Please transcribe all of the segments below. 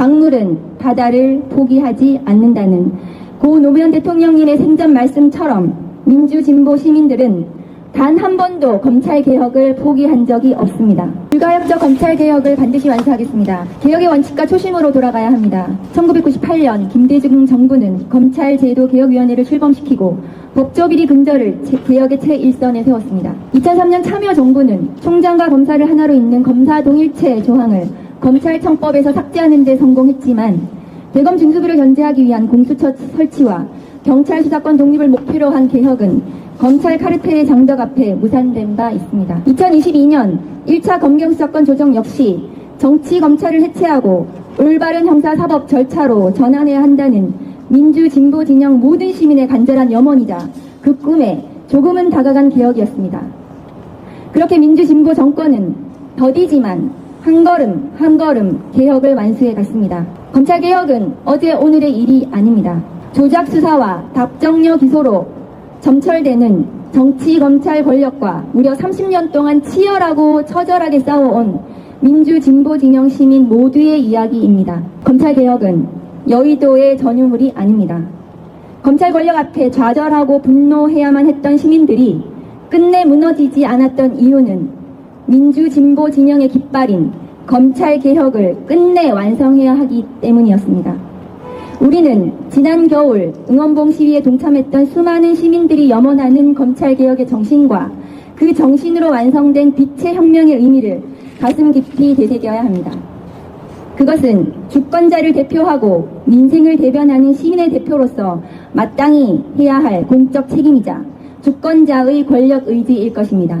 박물은 바다를 포기하지 않는다는 고 노무현 대통령님의 생전 말씀처럼 민주진보 시민들은 단 한 번도 검찰개혁을 포기한 적이 없습니다. 불가역적 검찰개혁을 반드시 완수하겠습니다. 개혁의 원칙과 초심으로 돌아가야 합니다. 1998년 김대중 정부는 검찰제도개혁위원회를 출범시키고 법조비리 근절을 개혁의 최일선에 세웠습니다. 2003년 참여정부는 총장과 검사를 하나로 잇는 검사동일체 조항을 검찰청법에서 삭제하는 데 성공했지만 대검 중수부를 견제하기 위한 공수처 설치와 경찰 수사권 독립을 목표로 한 개혁은 검찰 카르텔의 장벽 앞에 무산된 바 있습니다. 2022년 1차 검경수사권 조정 역시 정치검찰을 해체하고 올바른 형사사법 절차로 전환해야 한다는 민주진보 진영 모든 시민의 간절한 염원이자 그 꿈에 조금은 다가간 개혁이었습니다. 그렇게 민주진보 정권은 더디지만 한 걸음 한 걸음 개혁을 완수해 갔습니다. 검찰개혁은 어제 오늘의 일이 아닙니다. 조작수사와 답정려 기소로 점철되는 정치검찰 권력과 무려 30년 동안 치열하고 처절하게 싸워온 민주진보 진영 시민 모두의 이야기입니다. 검찰개혁은 여의도의 전유물이 아닙니다. 검찰 권력 앞에 좌절하고 분노해야만 했던 시민들이 끝내 무너지지 않았던 이유는 민주진보 진영의 깃발인 검찰개혁을 끝내 완성해야 하기 때문이었습니다. 우리는 지난 겨울 응원봉 시위에 동참했던 수많은 시민들이 염원하는 검찰개혁의 정신과 그 정신으로 완성된 빛의 혁명의 의미를 가슴 깊이 되새겨야 합니다. 그것은 주권자를 대표하고 민생을 대변하는 시민의 대표로서 마땅히 해야 할 공적 책임이자 주권자의 권력 의지일 것입니다.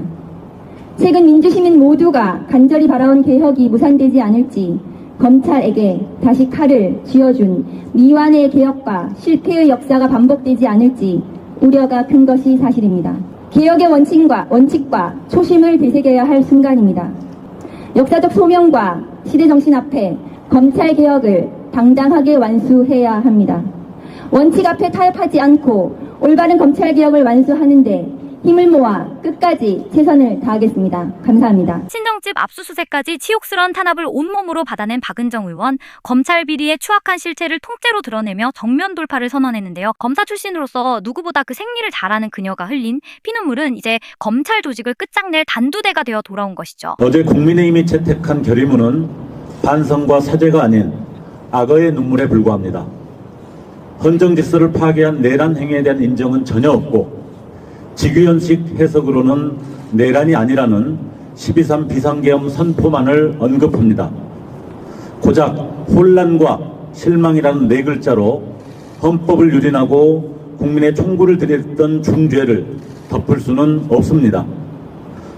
최근 민주시민 모두가 간절히 바라온 개혁이 무산되지 않을지 검찰에게 다시 칼을 쥐어준 미완의 개혁과 실패의 역사가 반복되지 않을지 우려가 큰 것이 사실입니다. 개혁의 원칙과 초심을 되새겨야 할 순간입니다. 역사적 소명과 시대정신 앞에 검찰개혁을 당당하게 완수해야 합니다. 원칙 앞에 타협하지 않고 올바른 검찰개혁을 완수하는데 힘을 모아 끝까지 최선을 다하겠습니다. 감사합니다. 친정집 압수수색까지 치욕스러운 탄압을 온몸으로 받아낸 박은정 의원, 검찰 비리의 추악한 실체를 통째로 드러내며 정면 돌파를 선언했는데요. 검사 출신으로서 누구보다 그 생리를 잘하는 그녀가 흘린 피눈물은 이제 검찰 조직을 끝장낼 단두대가 되어 돌아온 것이죠. 어제 국민의힘이 채택한 결의문은 반성과 사죄가 아닌 악어의 눈물에 불과합니다. 헌정질서를 파괴한 내란 행위에 대한 인정은 전혀 없고 직위원식 해석으로는 내란이 아니라는 12.3 비상계엄 선포만을 언급합니다. 고작 혼란과 실망이라는 네 글자로 헌법을 유린하고 국민의 총구를 들였던 중죄를 덮을 수는 없습니다.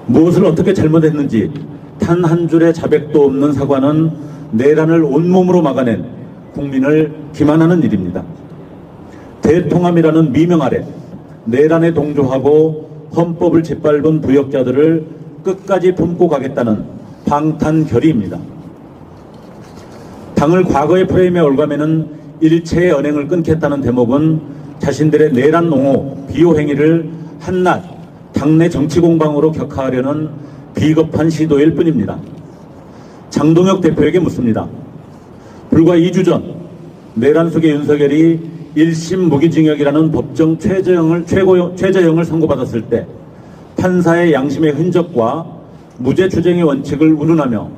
무엇을 어떻게 잘못했는지 단 한 줄의 자백도 없는 사과는 내란을 온몸으로 막아낸 국민을 기만하는 일입니다. 대통합이라는 미명 아래 내란에 동조하고 헌법을 짓밟은 부역자들을 끝까지 품고 가겠다는 방탄 결의입니다. 당을 과거의 프레임에 올가매는 일체의 언행을 끊겠다는 대목은 자신들의 내란 옹호, 비호 행위를 한낱 당내 정치 공방으로 격하하려는 비겁한 시도일 뿐입니다. 장동혁 대표에게 묻습니다. 불과 2주 전 내란 속의 윤석열이 1심 무기징역이라는 법정 최저형을 선고받았을 때 판사의 양심의 흔적과 무죄 추정의 원칙을 운운하며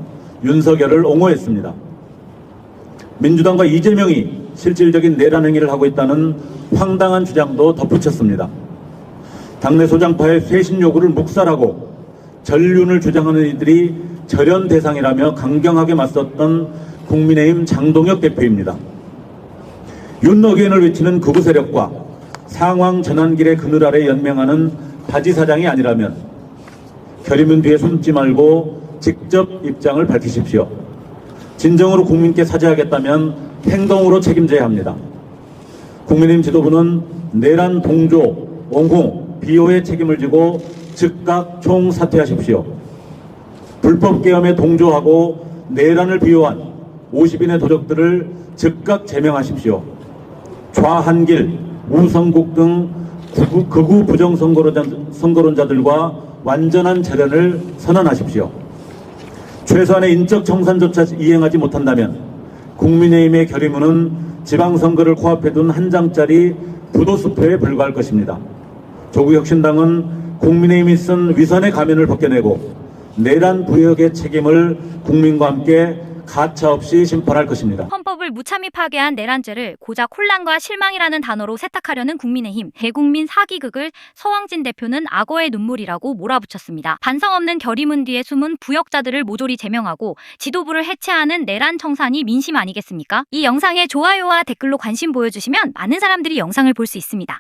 윤석열을 옹호했습니다. 민주당과 이재명이 실질적인 내란 행위를 하고 있다는 황당한 주장도 덧붙였습니다. 당내 소장파의 쇄신 요구를 묵살하고 전륜을 주장하는 이들이 절연 대상이라며 강경하게 맞섰던 국민의힘 장동혁 대표입니다. 윤노기엔을 외치는 극우 세력과 상황 전환길의 그늘 아래 연명하는 바지 사장이 아니라면 결의문 뒤에 숨지 말고 직접 입장을 밝히십시오. 진정으로 국민께 사죄하겠다면 행동으로 책임져야 합니다. 국민의힘 지도부는 내란 동조, 옹호, 비호의 책임을 지고 즉각 총사퇴하십시오. 불법 계엄에 동조하고 내란을 비호한 50인의 도적들을 즉각 제명하십시오. 좌한길, 우성국 등 극우 부정선거론자들과 완전한 재련을 선언하십시오. 최소한의 인적 청산조차 이행하지 못한다면 국민의힘의 결의문은 지방선거를 코앞에 둔 한 장짜리 부도수표에 불과할 것입니다. 조국혁신당은 국민의힘이 쓴 위선의 가면을 벗겨내고 내란 부역의 책임을 국민과 함께 가차없이 심판할 것입니다. 헌법을 무참히 파괴한 내란죄를 고작 혼란과 실망이라는 단어로 세탁하려는 국민의힘 대국민 사기극을 서왕진 대표는 악어의 눈물이라고 몰아붙였습니다. 반성 없는 결의문 뒤에 숨은 부역자들을 모조리 제명하고 지도부를 해체하는 내란 청산이 민심 아니겠습니까? 이 영상에 좋아요와 댓글로 관심 보여주시면 많은 사람들이 영상을 볼 수 있습니다.